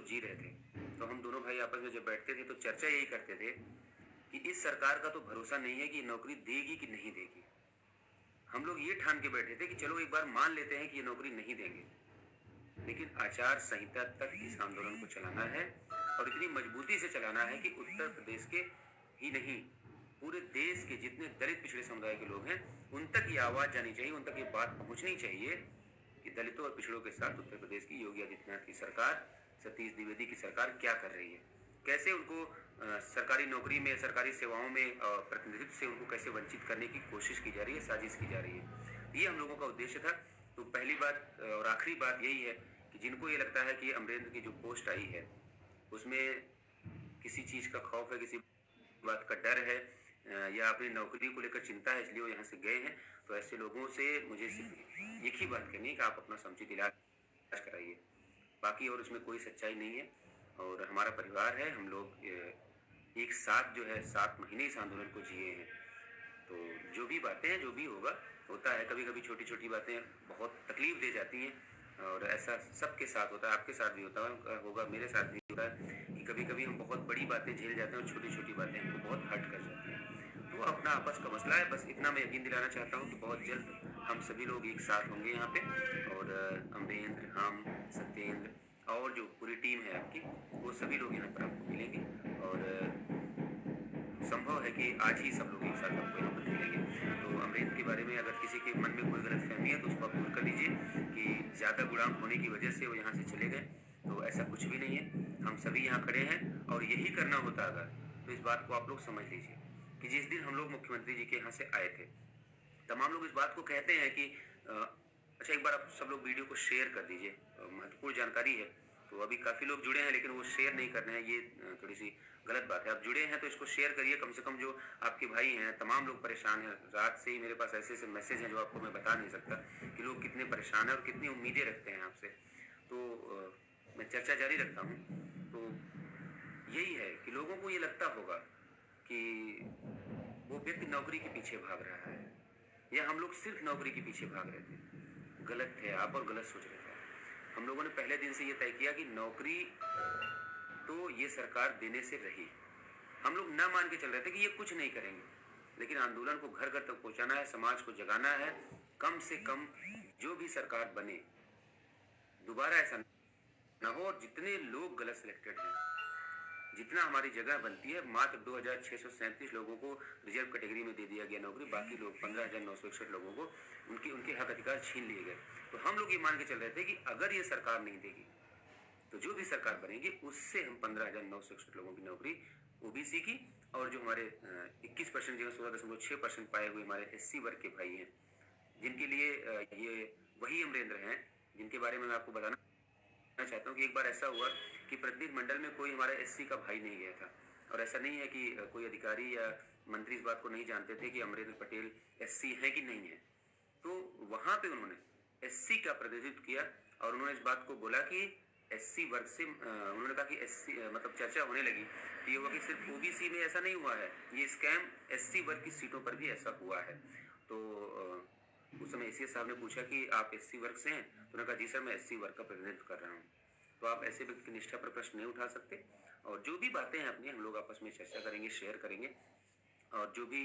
को जी रहे थे, तो हम दोनों भाई आपस में जब बैठते थे तो चर्चा यही करते थे कि इस सरकार का तो भरोसा नहीं है कि ये नौकरी देगी कि नहीं देगी। हम लोग ये ठान के बैठे थे कि चलो एक बार मान लेते हैं कि ये नौकरी नहीं देंगे, लेकिन आचार संहिता तक इस आंदोलन को चलाना है और इतनी मजबूती से चलाना है कि उत्तर प्रदेश के ही नहीं, पूरे देश के जितने दलित पिछड़े समुदाय के लोग हैं, उन तक ये आवाज जानी चाहिए, उन तक ये बात पहुंचनी चाहिए कि दलितों और पिछड़ों के साथ उत्तर प्रदेश की योगी आदित्यनाथ की सरकार, सतीश द्विवेदी की सरकार क्या कर रही है, कैसे उनको सरकारी नौकरी में, सरकारी सेवाओं में प्रतिनिधित्व से उनको कैसे वंचित करने की कोशिश की जा रही है, साजिश की जा रही है। ये हम लोगों का उद्देश्य था। तो पहली बात और आखिरी बात यही है कि जिनको ये लगता है कि अमरेंद्र की जो पोस्ट आई है उसमें किसी चीज का खौफ है, किसी बात का डर है या अपनी नौकरी को लेकर चिंता है इसलिए वो यहाँ से गए हैं, तो ऐसे लोगों से मुझे सिर्फ एक ही बात कहनी है कि आप अपना समुचित इलाज कराइए। बाकी और उसमें कोई सच्चाई नहीं है। और हमारा परिवार है, हम लोग एक साथ जो है 7 महीने इस आंदोलन को जिए हैं। तो जो भी बातें हैं, जो भी होगा होता है। कभी कभी छोटी छोटी बातें बहुत तकलीफ दे जाती हैं और ऐसा सबके साथ होता है, आपके साथ भी होगा, मेरे साथ भी होता है कि कभी कभी हम बहुत बड़ी बातें झेल जाते हैं और छोटी छोटी बातें हमको बहुत हर्ट कर जाती हैं। तो अपना आपस का मसला है, बस इतना मैं यकीन दिलाना चाहता हूँ कि बहुत जल्द हम सभी लोग एक साथ होंगे यहाँ पे। और अमरेंद्र, हम, सत्येंद्र और जो पूरी टीम है आपकी, वो सभी लोग यहाँ पर आपको मिलेंगे। और संभव है कि आज ही सब लोग एक साथ आपको यहाँ पर मिलेंगे। तो अमरेंद्र के बारे में अगर किसी के मन में कोई गलत फहमी है तो उसको आप दूर कर लीजिए कि ज़्यादा गुलाम होने की वजह से वो यहाँ से चले गए, तो ऐसा कुछ भी नहीं है। हम सभी यहाँ खड़े हैं और यही करना होता अगर, तो इस बात को आप लोग समझ लीजिए कि जिस दिन हम लोग मुख्यमंत्री जी के यहाँ से आए थे, तमाम लोग इस बात को कहते हैं कि अच्छा एक बार आप सब लोग वीडियो को शेयर कर दीजिए, महत्वपूर्ण जानकारी है। तो अभी काफ़ी लोग जुड़े हैं लेकिन वो शेयर नहीं कर रहे हैं, ये थोड़ी सी गलत बात है। आप जुड़े हैं तो इसको शेयर करिए, कम से कम जो आपके भाई हैं, तमाम लोग परेशान हैं। रात से ही मेरे पास ऐसे ऐसे मैसेज हैं जो आपको मैं बता नहीं सकता कि लोग कितने परेशान हैं और कितनी उम्मीदें रखते हैं आपसे। तो मैं चर्चा जारी रखता हूँ। तो यही है कि लोगों को ये लगता होगा कि वो व्यक्ति नौकरी के पीछे भाग रहा है या हम लोग सिर्फ नौकरी के पीछे भाग रहे थे। गलत थे आप और गलत सोच रहे थे। हम लोगों ने पहले दिन से ये तय किया कि नौकरी तो ये सरकार देने से रही। हम लोग ना मान के चल रहे थे कि ये कुछ नहीं करेंगे, लेकिन आंदोलन को घर घर तक पहुंचाना है, समाज को जगाना है। कम से कम जो भी सरकार बने दोबारा ऐसा ना हो। और जितने लोग गलत सिलेक्टेड हैं, जितना हमारी जगह बनती है, मात्र 2637 लोगों को रिजर्व कैटेगरी में दे दिया गया नौकरी, बाकी लोग 15,961 लोगों को उनके हक अधिकार छीन लिए गए। तो हम लोग ये मान के चल रहे थे कि अगर ये सरकार नहीं देगी तो जो भी सरकार बनेगी उससे हम 15,961 लोगों की नौकरी ओबीसी की और जो हमारे 21% जगह 16.6% पाए हुए हमारे एससी वर्ग के भाई हैं, जिनके लिए ये वही अमरेंद्र हैं जिनके बारे में मैं आपको बताना चाहता हूँ कि एक बार ऐसा हुआ कि प्रतिनिधि मंडल में कोई हमारा एससी का भाई नहीं गया था। और ऐसा नहीं है कि कोई अधिकारी या मंत्री इस बात को नहीं जानते थे कि अमरेंद्र पटेल एससी है कि नहीं है। तो वहां पे उन्होंने एससी का प्रतिनिधित्व किया और उन्होंने इस बात को बोला कि एससी वर्ग से उन्होंने कहा कि एससी मतलब चर्चा होने लगी कि ये हुआ कि सिर्फ ओबीसी में ऐसा नहीं हुआ है, ये स्कैम एससी वर्ग की सीटों पर भी ऐसा हुआ है। तो उस समय एसीएस साहब ने पूछा कि आप एससी वर्ग से हैं, तो उन्होंने कहा जी सर मैं एससी वर्ग का प्रतिनिधित्व कर रहा हूँ। तो आप ऐसे व्यक्ति की निष्ठा पर प्रश्न नहीं उठा सकते। और जो भी बातें हैं अपनी हम लोग आपस में चर्चा करेंगे, शेयर करेंगे और जो भी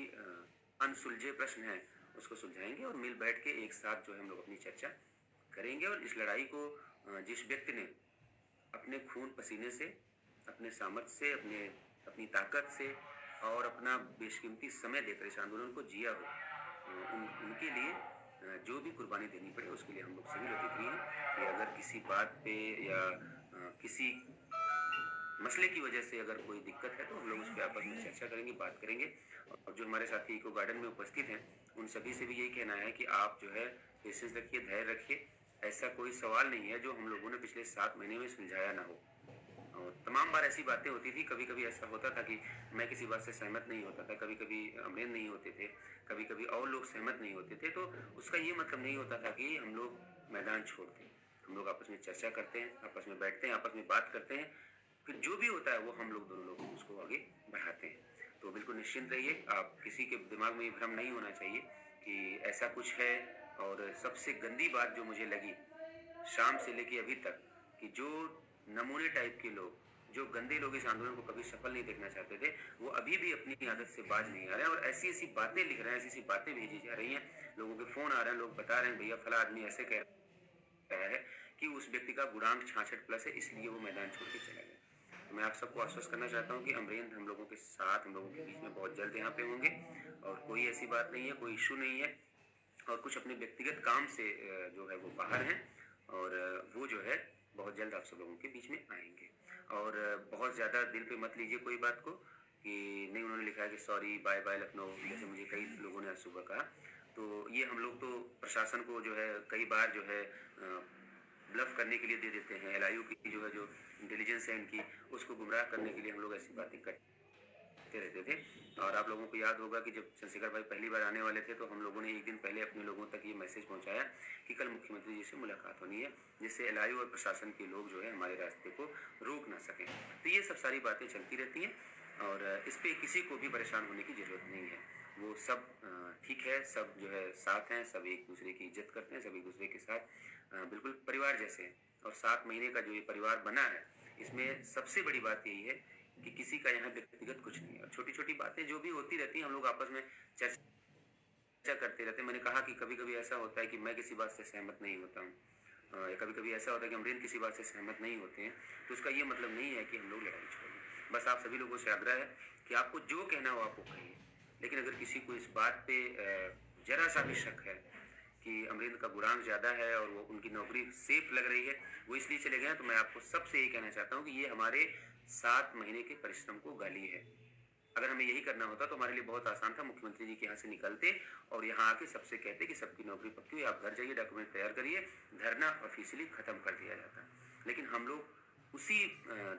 अनसुलझे प्रश्न हैं उसको सुलझाएंगे और मिल बैठ के एक साथ जो है हम लोग अपनी चर्चा करेंगे। और इस लड़ाई को जिस व्यक्ति ने अपने खून पसीने से, अपने सामर्थ्य से, अपनी ताकत से और अपना बेशकीमती समय देकर इस आंदोलन को जिया हो, उनके लिए जो भी कुर्बानी देनी पड़े उसके लिए हम लोग सभी लोग एग्री हैं कि अगर किसी बात पे या किसी मसले की वजह से अगर कोई दिक्कत है तो हम लोग उस पर आपस में चर्चा करेंगे, बात करेंगे। और जो हमारे साथी इको गार्डन में उपस्थित हैं उन सभी से भी यही कहना है कि आप जो है पेशेंस रखिए, धैर्य रखिए। ऐसा कोई सवाल नहीं है जो हम लोगों ने पिछले 7 महीने में सुलझाया ना हो। और तमाम बार ऐसी बातें होती थी, कभी कभी ऐसा होता था कि मैं किसी बात से सहमत नहीं होता था, कभी कभी अमरेंद्र नहीं होते थे, कभी कभी और लोग सहमत नहीं होते थे। तो उसका ये मतलब नहीं होता था कि हम लोग मैदान छोड़ दें। हम लोग आपस में चर्चा करते हैं, आपस में बैठते हैं, आपस में बात करते हैं, फिर जो भी होता है वो हम लोग दोनों लोग उसको आगे बढ़ाते हैं। तो बिल्कुल निश्चिंत रहिए, आप किसी के दिमाग में ये भ्रम नहीं होना चाहिए कि ऐसा कुछ है। और सबसे गंदी बात जो मुझे लगी शाम से लेके अभी तक कि जो नमूने टाइप के लोग, जो गंदे लोग इस आंदोलन को कभी सफल नहीं देखना चाहते थे, वो अभी भी अपनी आदत से बाज नहीं आ रहे हैं और ऐसी-ऐसी बातें लिख रहे हैं, ऐसी-ऐसी बातें भेजी जा रही हैं, लोगों के फ़ोन आ रहे हैं, लोग बता रहे हैं भैया फला आदमी ऐसे कह रहा है कि उस व्यक्ति का गुणांक 66 प्लस है, इसलिए वो मैदान छोड़ के चला गया। तो मैं आप सबको आश्वस्त करना चाहता हूँ कि अमरेंद्र हम लोगों के साथ, हम लोगों के बीच में बहुत जल्द यहाँ पे होंगे और कोई ऐसी बात नहीं है, कोई इश्यू नहीं है और कुछ अपने व्यक्तिगत काम से जो है वो बाहर हैं और वो जो है बहुत जल्द आप सब लोगों के बीच में आएंगे। और बहुत ज़्यादा दिल पे मत लीजिए कोई बात को कि नहीं उन्होंने लिखा है कि सॉरी बाय बाय लखनऊ, जैसे मुझे कई लोगों ने आज सुबह कहा। तो ये हम लोग तो प्रशासन को जो है कई बार जो है ब्लफ करने के लिए दे देते हैं, एलआईयू की जो है जो इंटेलिजेंस है इनकी, उसको गुमराह करने के लिए हम लोग ऐसी बातें करते रहते थे। और आप लोगों को याद होगा कि जब चंद्रशेखर भाई पहली बार आने वाले थे तो हम लोगों ने एक दिन पहले अपने लोगों तक ये मैसेज पहुंचाया कि कल मुख्यमंत्री जी से मुलाकात होनी है, जिससे एलआईयू और प्रशासन के लोग जो है हमारे रास्ते को रोक ना सकें। तो ये सब सारी बातें चलती रहती हैं और इस पर किसी को भी परेशान होने की ज़रूरत नहीं है। वो सब ठीक है, सब जो है साथ हैं, सब एक दूसरे की इज्जत करते हैं, सब एक दूसरे के साथ बिल्कुल परिवार जैसे हैं। और 7 महीने का जो ये परिवार बना है, इसमें सबसे बड़ी बात यही है कि किसी का यहाँ व्यक्तिगत कुछ नहीं है और छोटी छोटी बातें जो भी होती रहती हैं हम लोग आपस में चर्चा करते रहते हैं। मैंने कहा कि कभी कभी ऐसा होता है कि मैं किसी बात से सहमत नहीं होता हूँ या कभी कभी ऐसा होता है कि अमरीन किसी बात से सहमत नहीं होते हैं, तो उसका ये मतलब नहीं है कि हम लोग लड़ाई छोड़ें। बस आप सभी लोगों से आग्रह है कि आपको जो कहना हो आपको कहिए, लेकिन अगर किसी को इस बात पे जरा सा भी शक है कि अमरिंदर का गुणांक ज़्यादा है और वो उनकी नौकरी सेफ लग रही है, वो इसलिए चले गए हैं, तो मैं आपको सबसे यही कहना चाहता हूँ कि ये हमारे 7 महीने के परिश्रम को गाली है। अगर हमें यही करना होता तो हमारे लिए बहुत आसान था, मुख्यमंत्री जी के यहाँ से निकलते और यहाँ आके सबसे कहते कि सबकी नौकरी पक्की हुई, आप घर जाइए, डॉक्यूमेंट तैयार करिए, धरना ऑफिशियली खत्म कर दिया जाता। लेकिन हम लोग उसी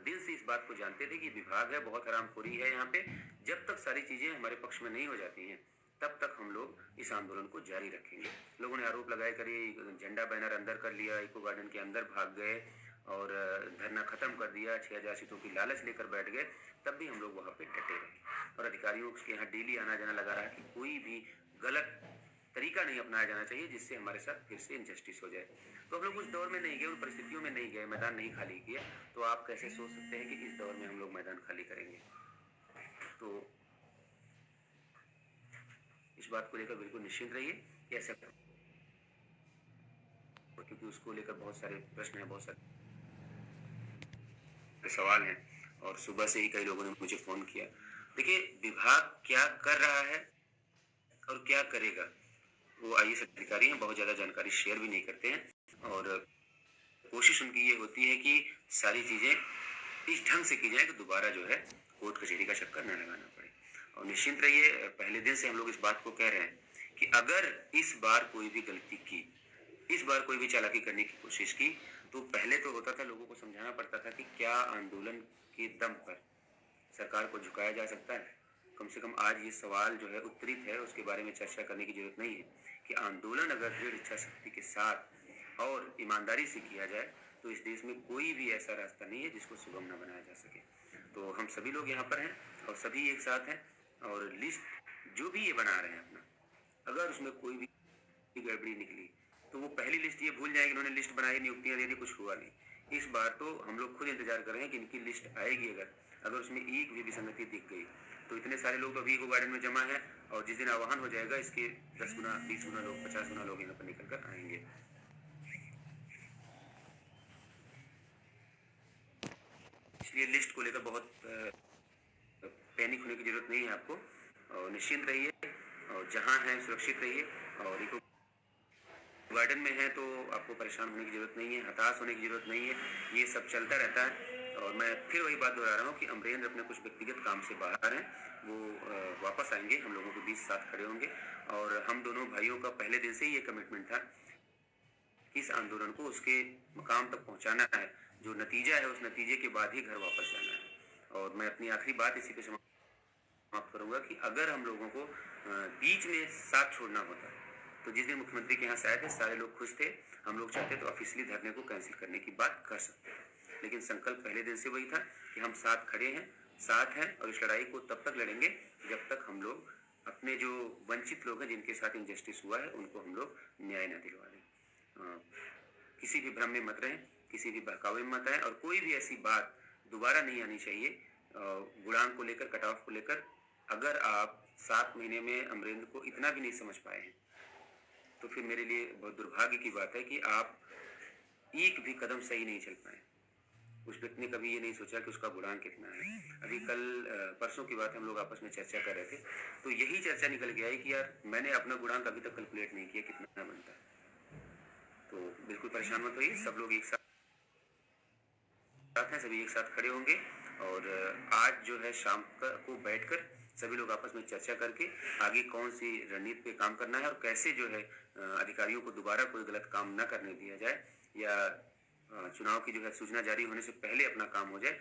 दिल से इस बात को जानते थे कि विभाग है, बहुत हरामखोरी है यहाँ पे, जब तक सारी चीज़ें हमारे पक्ष में नहीं हो जाती हैं तब तक हम लोग इस आंदोलन को जारी रखेंगे। लोगों ने आरोप लगाया करिए झंडा बैनर अंदर कर लिया, इको गार्डन के अंदर भाग गए और धरना खत्म कर दिया, 6000 सीटों की लालच लेकर बैठ गए, तब भी हम लोग वहाँ पे डटे रहे और अधिकारियों के यहाँ डेली आना जाना लगा रहा कि कोई भी गलत तरीका नहीं अपनाया जाना चाहिए जिससे हमारे साथ फिर से इनजस्टिस हो जाए। तो हम लोग उस दौर में नहीं गए, उन परिस्थितियों में नहीं गए, मैदान नहीं खाली किया। तो आप कैसे सोच सकते हैं कि इस दौर में हम लोग मैदान खाली करेंगे? तो इस बात को लेकर बिल्कुल निश्चिंत रहिए, ऐसा क्योंकि उसको लेकर बहुत सारे प्रश्न हैं, बहुत सारे सवाल हैं और सुबह से ही कई लोगों ने मुझे फोन किया। देखिए, विभाग क्या कर रहा है और क्या करेगा, वो आईएएस अधिकारी हैं, बहुत ज़्यादा जानकारी शेयर भी नहीं करते हैं और कोशिश उनकी ये होती है कि सारी चीज़ें इस ढंग से की जाए कि दोबारा जो है कोर्ट कचहरी का चक्कर न लगाना पड़े। और निश्चिंत रहिए, पहले दिन से हम लोग इस बात को कह रहे हैं कि अगर इस बार कोई भी गलती की, इस बार कोई भी चालाकी करने की कोशिश की, तो पहले तो होता था लोगों को समझाना पड़ता था कि क्या आंदोलन के दम पर सरकार को झुकाया जा सकता है। कम से कम आज ये सवाल जो है उत्तरित है, उसके बारे में चर्चा करने की जरूरत नहीं है कि आंदोलन अगर दृढ़ इच्छा शक्ति के साथ और ईमानदारी से किया जाए तो इस देश में कोई भी ऐसा रास्ता नहीं है जिसको सुगम न बनाया जा सके। तो हम सभी लोग यहाँ पर हैं और सभी एक साथ हैं और लिस्ट जो भी ये बना रहे हैं अपना, अगर उसमें कोई भी गड़बड़ी निकली तो वो पहली लिस्ट ये भूल जाएंगे, इन्होंने लिस्ट बनाई, नियुक्तियां दे दी, कुछ हुआ नहीं। इस बार तो हम लोग खुद इंतजार कर रहे हैं कि इनकी लिस्ट आएगी, अगर उसमें एक भी विसंगति दिख गई तो इतने सारे लोग तो अभी इको गार्डन में जमा है और जिस दिन आह्वान हो जाएगा इसके 10 गुना, 20 गुना लोग, 50 गुना लोग यहाँ पर निकल कर आएंगे। इसलिए लिस्ट को लेकर बहुत पैनिक होने की जरूरत नहीं है आपको और निश्चिंत रहिए और जहाँ हैं सुरक्षित रहिए और इको गार्डन में है तो आपको परेशान होने की जरूरत नहीं है, हताश होने की जरूरत नहीं है, ये सब चलता रहता है। और मैं फिर वही बात दोहरा रहा हूँ कि अमरेंद्र अपने कुछ व्यक्तिगत काम से बाहर हैं, वो वापस आएंगे, हम लोगों के बीच साथ खड़े होंगे और हम दोनों भाइयों का पहले दिन से ही ये कमिटमेंट था कि इस आंदोलन को उसके मकाम तक पहुँचाना है, जो नतीजा है उस नतीजे के बाद ही घर वापस जाना है। और मैं अपनी आखिरी बात इसी पे समाप्त करूँगा कि अगर हम लोगों को बीच में साथ छोड़ना होता तो जिस दिन मुख्यमंत्री के यहाँ से आए थे सारे लोग खुश थे, हम लोग चाहते तो ऑफिशियली धरने को कैंसिल करने की बात कर सकते हैं, लेकिन संकल्प पहले दिन से वही था कि हम साथ खड़े हैं, साथ हैं और इस लड़ाई को तब तक लड़ेंगे जब तक हम लोग अपने जो वंचित लोग हैं, जिनके साथ इनजस्टिस हुआ है, उनको हम लोग न्याय न दिलवा दें। किसी भी भ्रम में मत रहें, किसी भी बहकावे में मत आए और कोई भी ऐसी बात दोबारा नहीं आनी चाहिए गुणांक को लेकर, कट ऑफ को लेकर। अगर आप 7 महीने में अमरेंद्र को इतना भी नहीं समझ पाए हैं तो फिर मेरे लिए बहुत दुर्भाग्य की बात है कि आप एक भी कदम सही नहीं चल पाए। उस व्यक्ति ने कभी ये नहीं सोचा कि उसका गुणांक कितना है। अभी कल परसों की बात हम लोग आपस में चर्चा कर रहे थे, तो यही चर्चा निकल गया है कि यार मैंने अपना गुणांक अभी तक कैलकुलेट नहीं किया कितना बनता है। तो बिल्कुल परेशान मत होइए, सब लोग एक साथ हैं, सभी एक साथ खड़े होंगे और आज जो है शाम को बैठकर सभी लोग आपस में चर्चा करके आगे कौन सी रणनीति पे काम करना है और कैसे जो है अधिकारियों को दोबारा कोई गलत काम न करने दिया जाए या चुनाव की जो है सूचना जारी होने से पहले अपना काम हो जाए।